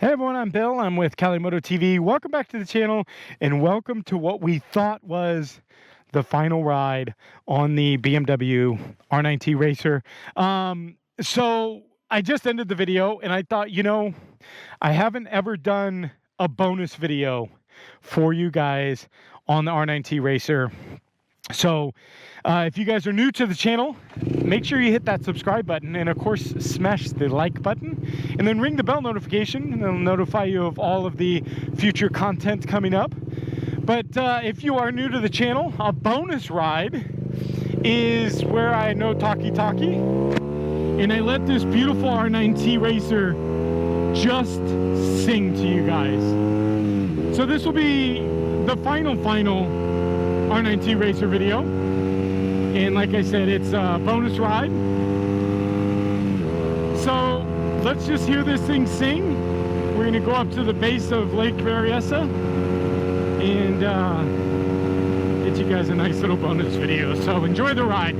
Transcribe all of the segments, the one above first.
Hey everyone, I'm Bill. I'm with Cali Moto TV. Welcome back to the channel and welcome to what we thought was the final ride on the BMW R9T Racer. So I just ended the video and I thought, I haven't ever done a bonus video for you guys on the R9T Racer. So if you guys are new to the channel, make sure you hit that subscribe button and of course smash the like button and then ring the bell notification and it'll notify you of all of the future content coming up. But if you are new to the channel, a bonus ride is where I know talkie and I let this beautiful R9T Racer just sing to you guys. So this will be the final R9T Racer video, and like I said, it's a bonus ride. So let's just hear this thing sing. We're gonna go up to the base of Lake Berryessa and get you guys a nice little bonus video. So enjoy the ride.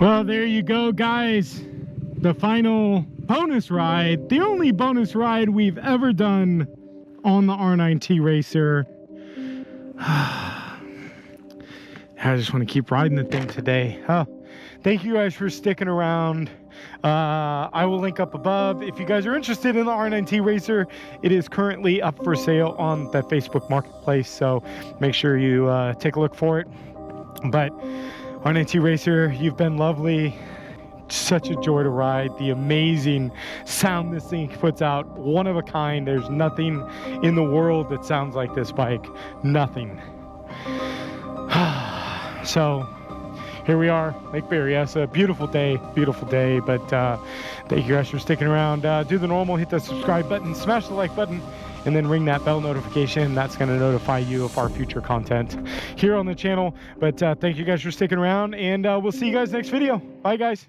Well, there you go, guys. The final bonus ride, the only bonus ride we've ever done on the R9T Racer. I just want to keep riding the thing today. Thank you guys for sticking around. I will link up above. If you guys are interested in the R9T Racer, it is currently up for sale on the Facebook Marketplace, so make sure you take a look for it. But R9T Racer, you've been lovely. Such a joy to ride. The amazing sound this thing puts out, one of a kind. There's nothing in the world that sounds like this bike. Nothing. So here we are, Lake Berryessa. Beautiful day, but thank you guys for sticking around. Do the normal, hit the subscribe button, smash the like button, and then ring that bell notification. That's going to notify you of our future content here on the channel. But thank you guys for sticking around, and we'll see you guys next video. Bye, guys.